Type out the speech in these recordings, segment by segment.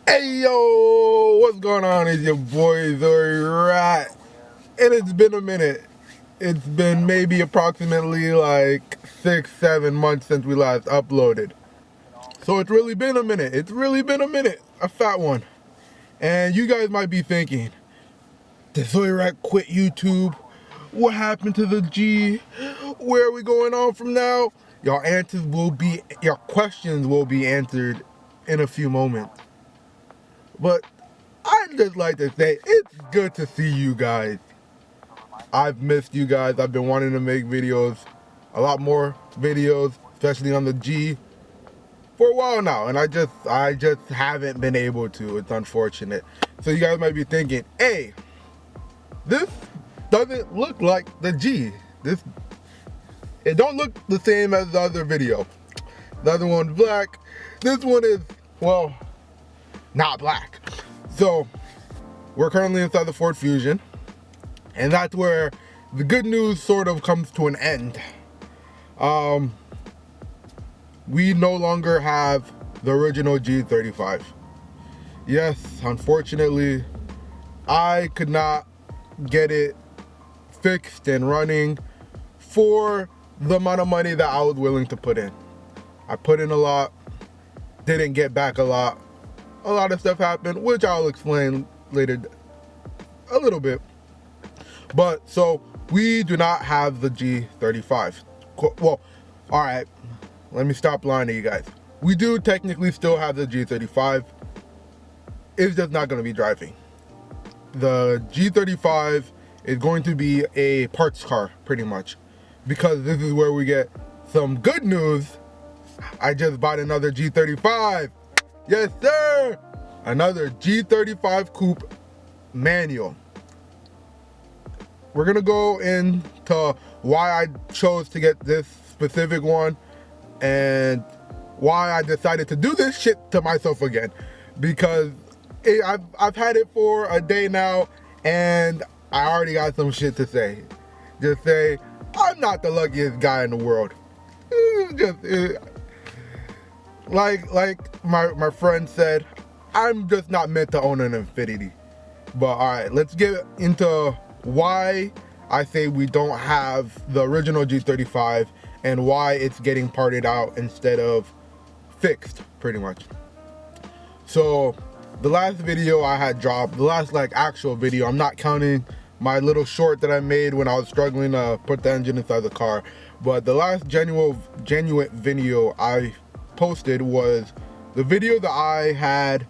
Hey yo, what's going on? It's your boy Zoe Rat, and it's been a minute. It's been maybe approximately like 6-7 months since we last uploaded. So it's really been a minute. A fat one. And you guys might be thinking, did Zoe Rat quit YouTube? What happened to the G? Where are we going on from now? Your questions will be answered in a few moments. But I'd just like to say it's good to see you guys. I've missed you guys. I've been wanting to make videos, a lot more videos, especially on the G, for a while now, and I just haven't been able to. It's unfortunate. So you guys might be thinking, hey, this doesn't look like the G. It don't look the same as the other video. The other one's black. This one is, well, not black. So we're currently inside the Ford Fusion, and that's where the good news sort of comes to an end. We no longer have the original G35. Yes, unfortunately, I could not get it fixed and running for the amount of money that I was willing to put in. I put in a lot, didn't get back a lot. A lot of stuff happened, which I'll explain later a little bit. But so we do not have the G35. Well, all right, let me stop lying to you guys. We do technically still have the G35. It's just not going to be driving. The G35 is going to be a parts car, pretty much, because this is where we get some good news. I just bought another G35. Yes, sir! Another G35 Coupe manual. We're gonna go into why I chose to get this specific one and why I decided to do this shit to myself again. Because I've had it for a day now and I already got some shit to say. Just say, I'm not the luckiest guy in the world. Like my friend said, I'm just not meant to own an Infinity. But all right, let's get into why I say we don't have the original G35 and why it's getting parted out instead of fixed, pretty much. So the last video I had dropped, the last like actual video, I'm not counting my little short that I made when I was struggling to put the engine inside the car, but the last genuine video I posted was the video that I had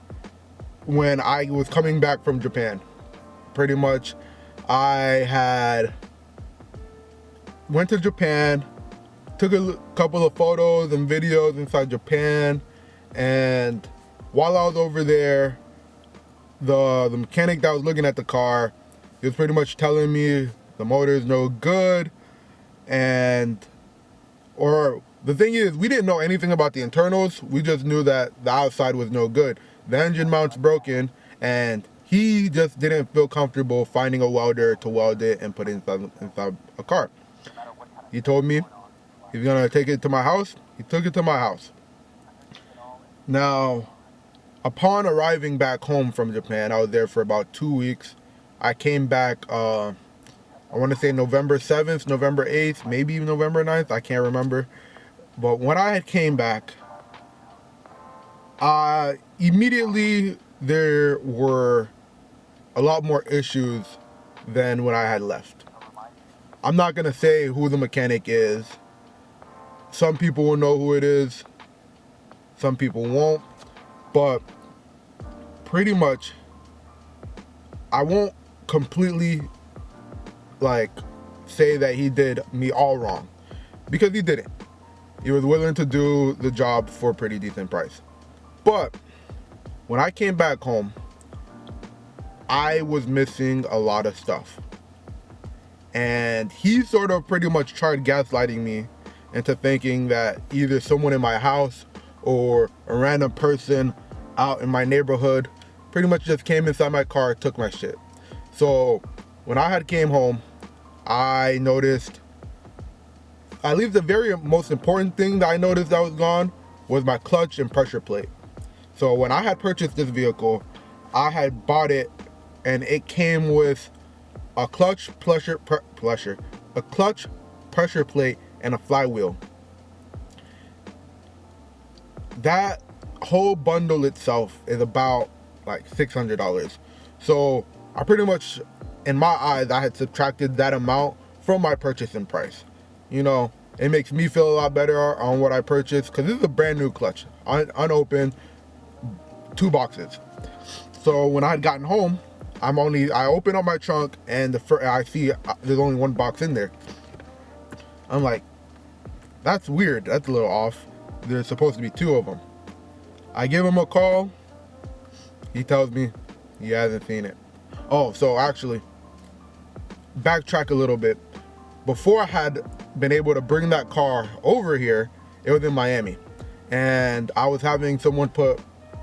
when I was coming back from Japan. Pretty much, I went to Japan, took a couple of photos and videos inside Japan, and while I was over there, the mechanic that was looking at the car, he was pretty much telling me the motor is no good, or the thing is, we didn't know anything about the internals. We just knew that the outside was no good. The engine mount's broken, and he just didn't feel comfortable finding a welder to weld it and put it inside a car. He told me he's gonna take it to my house. He took it to my house. Now, upon arriving back home from Japan, I was there for about 2 weeks. I came back, I want to say November 7th, November 8th, maybe even November 9th. I can't remember. But when I had came back, immediately there were a lot more issues than when I had left. I'm not going to say who the mechanic is. Some people will know who it is. Some people won't. But pretty much, I won't completely like say that he did me all wrong, because he didn't. He was willing to do the job for a pretty decent price. But when I came back home, I was missing a lot of stuff. And he sort of pretty much tried gaslighting me into thinking that either someone in my house or a random person out in my neighborhood pretty much just came inside my car, took my shit. So when I had came home, I noticed, at least the very most important thing that I noticed that was gone was my clutch and pressure plate. So when I had purchased this vehicle, I had bought it and it came with a clutch pressure plate and a flywheel. That whole bundle itself is about like $600. So I pretty much, in my eyes, I had subtracted that amount from my purchasing price. You know, it makes me feel a lot better on what I purchased, because this is a brand new clutch, unopened, 2 boxes. So when I had gotten home, I open up my trunk and I see there's only 1 box in there. I'm like, that's weird, that's a little off. There's supposed to be 2 of them. I give him a call. He tells me he hasn't seen it. Oh, so actually, backtrack a little bit. Before I had been able to bring that car over here, it was in Miami. And I was having someone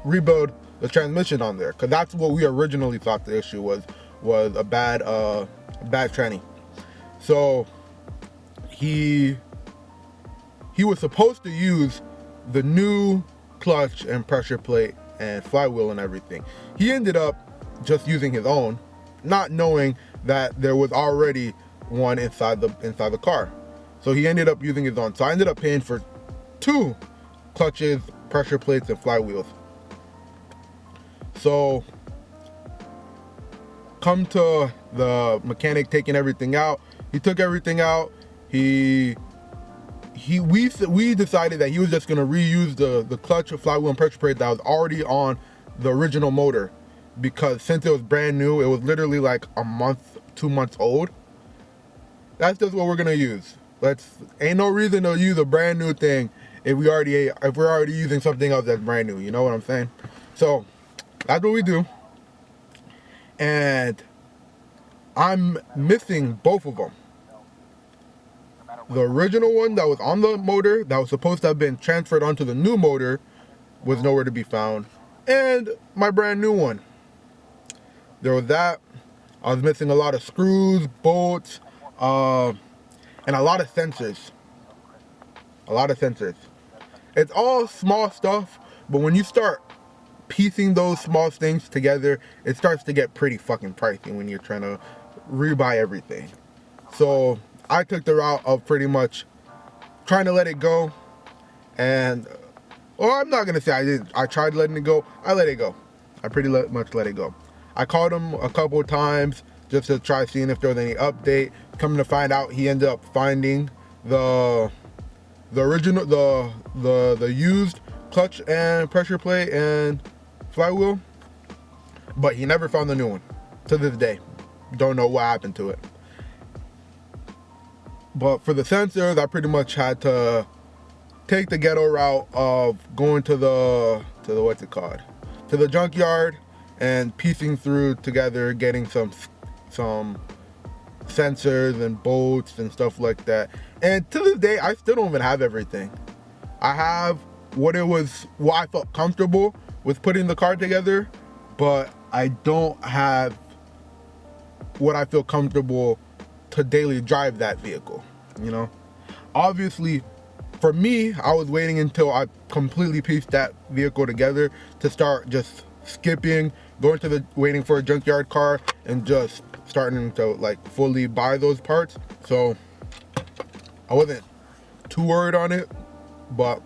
rebuild the transmission on there, because that's what we originally thought the issue was a bad tranny. So he was supposed to use the new clutch and pressure plate and flywheel and everything. He ended up just using his own, not knowing that there was already one inside the car. So he ended up using his own. So I ended up paying for 2 clutches, pressure plates, and flywheels. So come to the mechanic taking everything out. He took everything out. We decided that he was just gonna reuse the clutch, flywheel, and pressure plate that was already on the original motor, because since it was brand new, it was literally like a month, 2 months old. That's just what we're gonna use. Ain't no reason to use a brand new thing if we're already using something else that's brand new. You know what I'm saying? So that's what we do. And I'm missing both of them. The original one that was on the motor, that was supposed to have been transferred onto the new motor, was nowhere to be found. And my brand new one. There was that. I was missing a lot of screws, bolts, and a lot of sensors. It's all small stuff, but when you start piecing those small things together, it starts to get pretty fucking pricey when you're trying to rebuy everything. So I took the route of pretty much trying to let it go. And, well, I'm not going to say I didn't. I tried letting it go. I let it go. I pretty much let it go. I called him a couple of times just to try seeing if there was any update. Coming to find out, he ended up finding the original, the used clutch and pressure plate and flywheel, but he never found the new one. To this day, don't know what happened to it. But for the sensors, I pretty much had to take the ghetto route of going to the what's it called, to the junkyard and piecing through together, getting some sensors and bolts and stuff like that. And to this day, I still don't even have everything. I have what I felt comfortable with putting the car together, but I don't have what I feel comfortable to daily drive that vehicle, you know? Obviously, for me, I was waiting until I completely pieced that vehicle together to start just skipping, waiting for a junkyard car and just starting to like fully buy those parts. So I wasn't too worried on it, but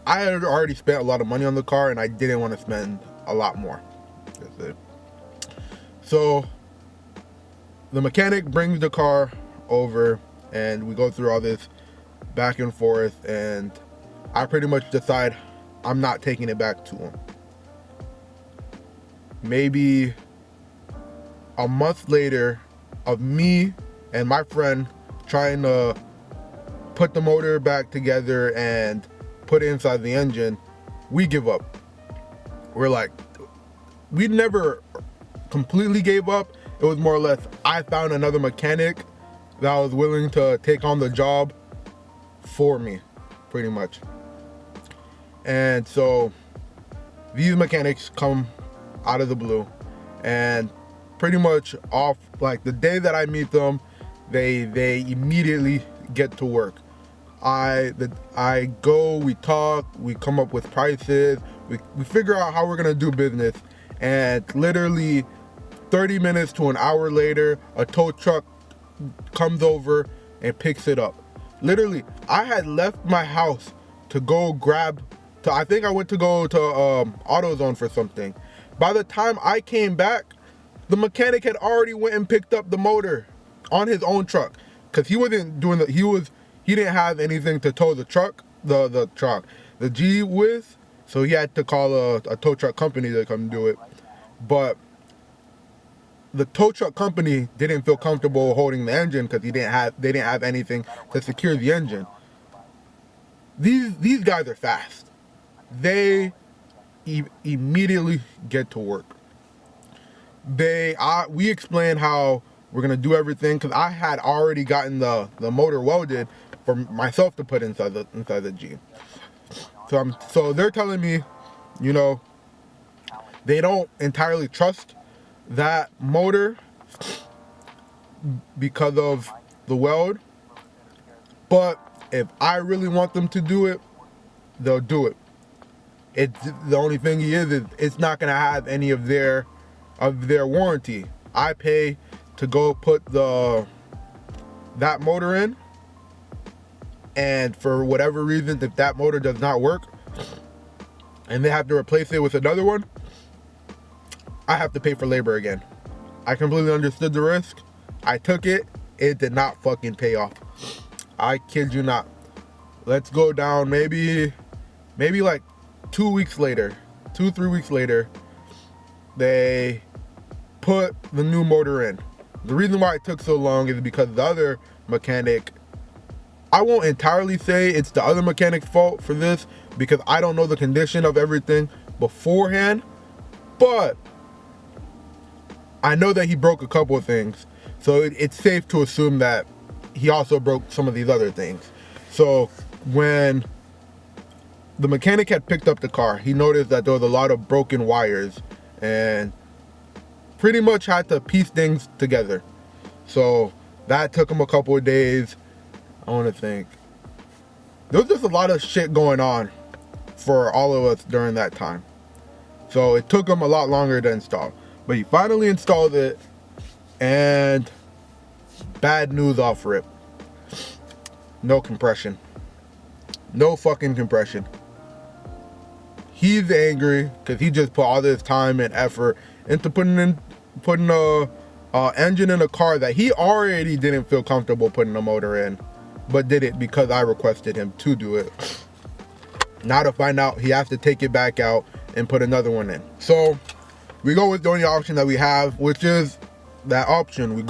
I had already spent a lot of money on the car and I didn't want to spend a lot more. That's it. So the mechanic brings the car over and we go through all this back and forth, and I pretty much decide I'm not taking it back to him. Maybe a month later of me and my friend trying to put the motor back together and put it inside the engine, we give up. We're like, we never completely gave up. It was more or less, I found another mechanic that was willing to take on the job for me, pretty much. And so these mechanics come out of the blue, and pretty much off, like the day that I meet them, they immediately get to work. I go, we talk, we come up with prices, we figure out how we're gonna do business, and literally 30 minutes to an hour later, a tow truck comes over and picks it up. Literally, I had left my house to go grab, I think I went to go to AutoZone for something. By the time I came back, the mechanic had already went and picked up the motor on his own truck, because he wasn't doing he didn't have anything to tow the truck, the G with, so he had to call a tow truck company to come do it. But the tow truck company didn't feel comfortable holding the engine because they didn't have anything to secure the engine. These guys are fast. They immediately get to work. We explained how we're gonna do everything, because I had already gotten the motor welded for myself to put inside the G. So they're telling me, you know, they don't entirely trust that motor because of the weld, but if I really want them to do it, they'll do it. The only thing is it's not gonna have any of their warranty. I pay to go put that motor in, and for whatever reason, if that motor does not work and they have to replace it with another one, I have to pay for labor again. I completely understood the risk. I took it. It did not fucking pay off. I kid you not. Let's go down maybe like 2 weeks later, 2-3 weeks later, they put the new motor in. The reason why it took so long is because the other mechanic, I won't entirely say it's the other mechanic's fault for this, because I don't know the condition of everything beforehand, but I know that he broke a couple of things, so it's safe to assume that he also broke some of these other things. So when the mechanic had picked up the car, he noticed that there was a lot of broken wires and pretty much had to piece things together. So that took him a couple of days. I want to think. There was just a lot of shit going on for all of us during that time. So it took him a lot longer to install. But he finally installed it, and bad news off rip. No compression. No fucking compression. He's angry because he just put all this time and effort into putting a engine in a car that he already didn't feel comfortable putting a motor in, but did it because I requested him to do it. Now to find out he has to take it back out and put another one in. So we go with the only option that we have, which is that option.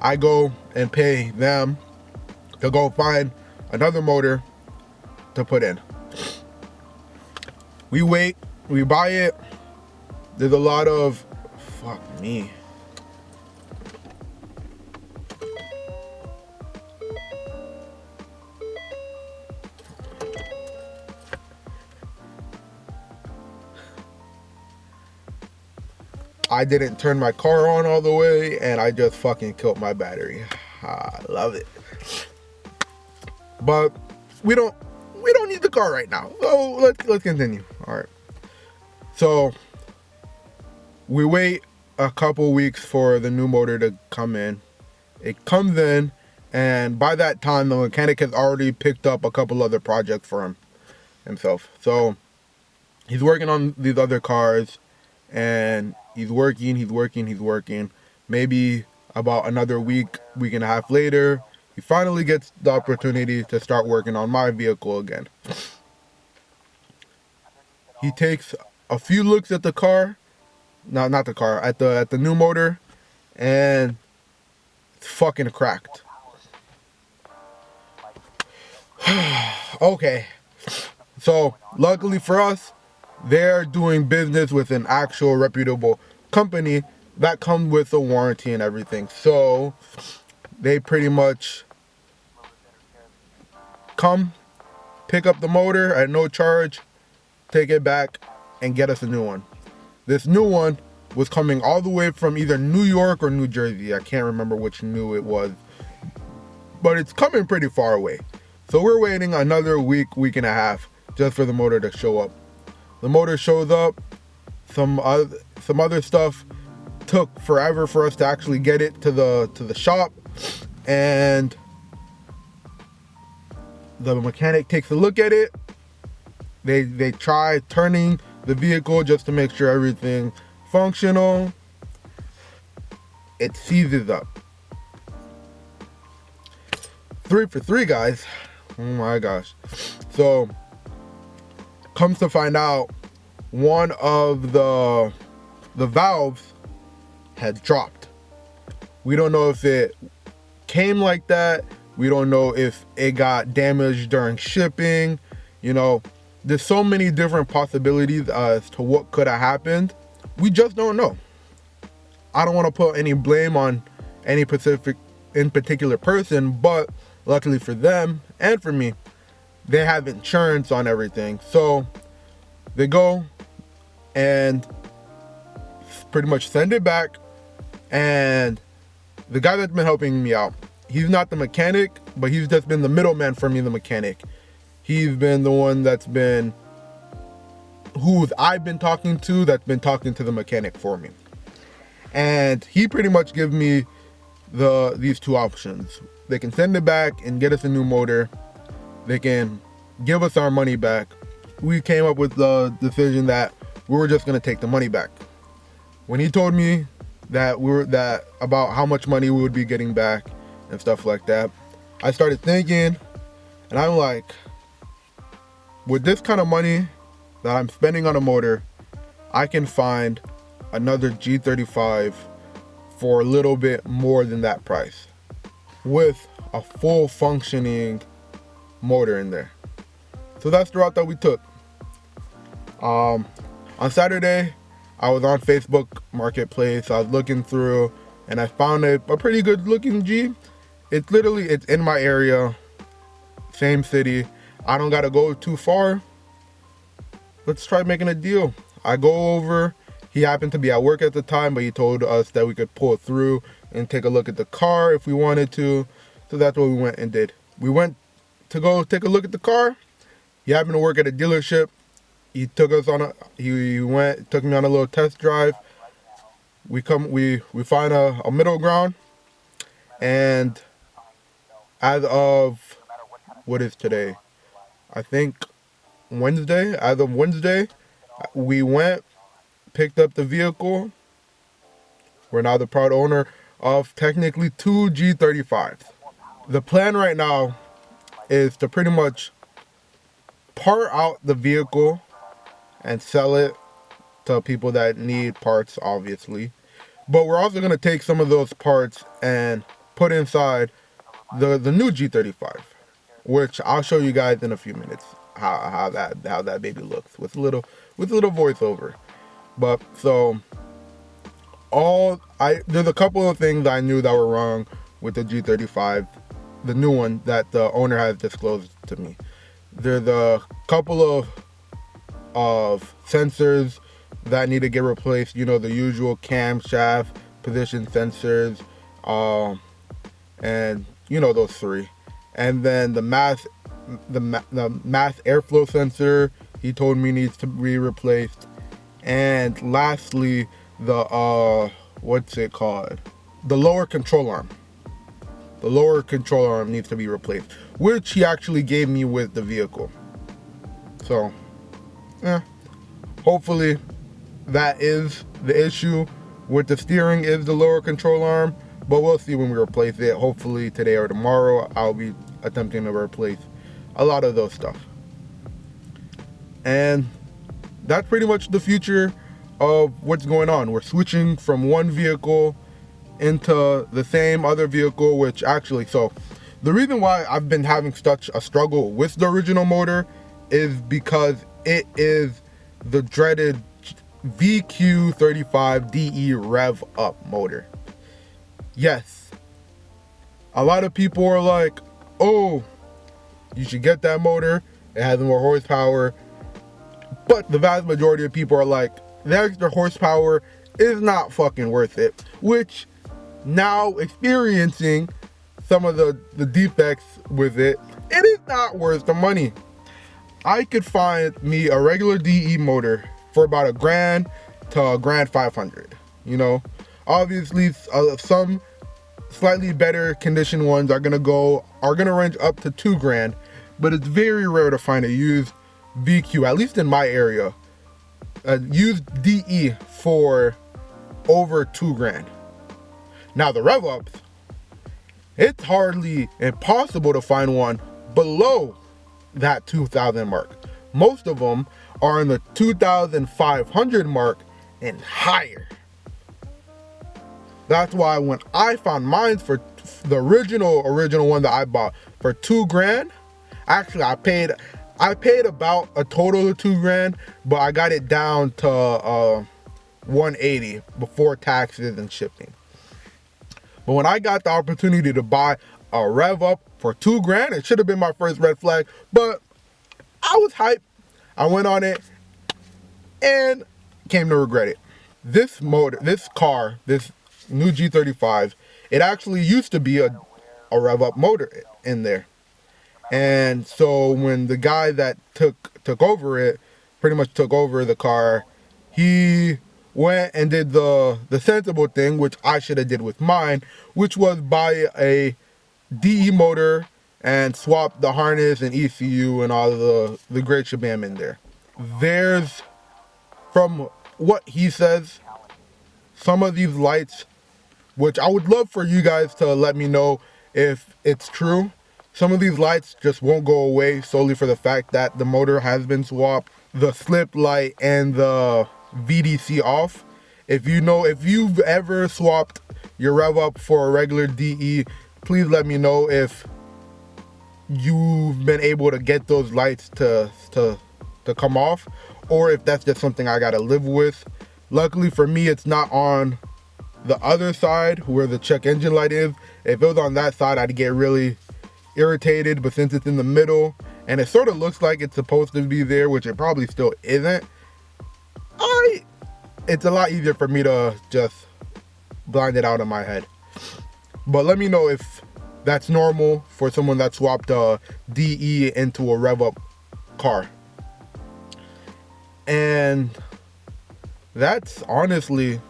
I go and pay them to go find another motor to put in. We wait, we buy it. There's a lot of, fuck me. I didn't turn my car on all the way, and I just fucking killed my battery. I love it. But we don't need the car right now. So let's continue. All right. So we wait a couple weeks for the new motor to come in. It comes in, and by that time the mechanic has already picked up a couple other projects for himself. So he's working on these other cars, and he's working. Maybe about another week and a half later, he finally gets the opportunity to start working on my vehicle again. He takes a few looks at the car, not the car, at the new motor, and it's fucking cracked. Okay, so luckily for us, they're doing business with an actual reputable company that comes with a warranty and everything. So they pretty much come, pick up the motor at no charge, take it back, and get us a new one. This new one was coming all the way from either New York or New Jersey. I can't remember which new it was, but it's coming pretty far away. So we're waiting another week and a half just for the motor to show up. The motor shows up. Some other stuff took forever for us to actually get it to the shop, and the mechanic takes a look at it. They try turning the vehicle just to make sure everything functional. It seizes up. 3 for 3, guys. Oh my gosh. So comes to find out, one of the valves had dropped. We don't know if it came like that. We don't know if it got damaged during shipping. You know, there's so many different possibilities as to what could have happened. We just don't know. I don't want to put any blame on any particular person, but luckily for them and for me, they have insurance on everything. So they go and pretty much send it back. And the guy that's been helping me out, he's not the mechanic, but he's just been the middleman for me, the mechanic. He's been the one that's been, I've been talking to, that's been talking to the mechanic for me. And he pretty much gives me these two options. They can send it back and get us a new motor. They can give us our money back. We came up with the decision that we were just gonna take the money back. When he told me that about how much money we would be getting back and stuff like that, I started thinking, and I'm like, with this kind of money that I'm spending on a motor, I can find another G35 for a little bit more than that price with a full functioning motor in there. So that's the route that we took. On Saturday, I was on Facebook Marketplace. I was looking through and I found a pretty good looking G. It's in my area, same city. I don't gotta go too far. Let's try making a deal. I go over. He happened to be at work at the time, but he told us that we could pull through and take a look at the car if we wanted to. So that's what we went and did. We went to go take a look at the car. He happened to work at a dealership. He took me on a little test drive. We find a middle ground, and as of, what is today? I think Wednesday. As of Wednesday, we went, picked up the vehicle. We're now the proud owner of technically 2 G35s. The plan right now is to pretty much part out the vehicle and sell it to people that need parts, obviously. But we're also going to take some of those parts and put inside the new G35, which I'll show you guys in a few minutes how that baby looks with a little voiceover. But so there's a couple of things I knew that were wrong with the G35, the new one that the owner has disclosed to me. There's a couple of sensors that need to get replaced. You know, the usual camshaft position sensors, and you know, those three. And then the mass airflow sensor, he told me, needs to be replaced. And lastly, what's it called? The lower control arm. The lower control arm needs to be replaced, which he actually gave me with the vehicle. So, hopefully that is the issue with the steering, is the lower control arm, but we'll see when we replace it. Hopefully today or tomorrow, I'll be attempting to replace a lot of those stuff. And that's pretty much the future of what's going on. We're switching from one vehicle into the same other vehicle, which actually, so the reason why I've been having such a struggle with the original motor is because it is the dreaded VQ35DE rev up motor. Yes, a lot of people are like, oh, you should get that motor, it has more horsepower. But the vast majority of people are like, the extra horsepower is not fucking worth it. Which, now experiencing some of the defects with it, it is not worth the money. I could find me a regular DE motor for about $1,000 to $1,500. You know, obviously some slightly better condition ones are gonna range up to $2,000, but it's very rare to find a used VQ, at least in my area, a used DE for over $2,000. Now the rev ups, it's hardly impossible to find one below that 2,000 mark. Most of them are in the 2,500 mark and higher. That's why when I found mine for the original one that I bought for $2,000, actually I paid about a total of $2,000, but I got it down to $180 before taxes and shipping. But when I got the opportunity to buy a rev up for $2,000, it should have been my first red flag, but I was hyped. I went on it and came to regret it. This motor, this car, this new G35, it actually used to be a rev up motor in there. And so when the guy that took over it, pretty much took over the car, he went and did the sensible thing, which I should have did with mine, which was buy a DE motor and swap the harness and ECU and all the great shabam in there. There's, from what he says, some of these lights, which I would love for you guys to let me know if it's true, some of these lights just won't go away solely for the fact that the motor has been swapped. The slip light and the VDC off. If you've ever swapped your rev up for a regular DE, please let me know if you've been able to get those lights to come off, or if that's just something I gotta live with. Luckily for me, it's not on the other side where the check engine light is. If it was on that side, I'd get really irritated, but since it's in the middle and it sort of looks like it's supposed to be there, which it probably still isn't, it's a lot easier for me to just blind it out in my head. But let me know if that's normal for someone that swapped a DE into a rev up car. And that's honestly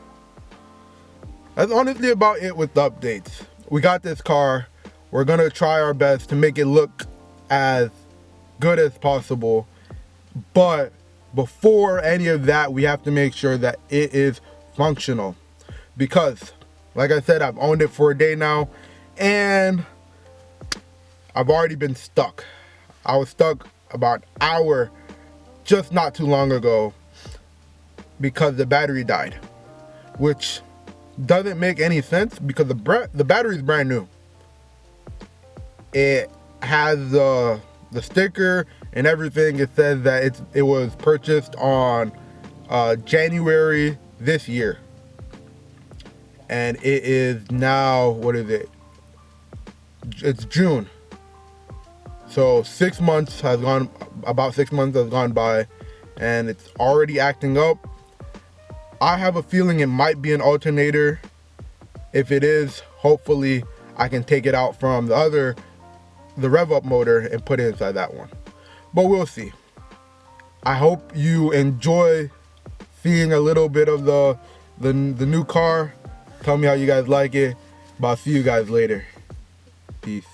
about it with the updates. We got this car. We're gonna try our best to make it look as good as possible, but before any of that, we have to make sure that it is functional, because like I said, I've owned it for a day now and I've already been stuck. I was stuck about an hour just not too long ago because the battery died, which doesn't make any sense because the battery is brand new. It has the sticker and everything. It says that it was purchased on January this year, and it is now, what is it? It's June. So about 6 months has gone by, and it's already acting up. I have a feeling it might be an alternator. If it is, hopefully I can take it out from the rev up motor and put it inside that one. But we'll see. I hope you enjoy seeing a little bit of the new car. Tell me how you guys like it. But I'll see you guys later. Peace.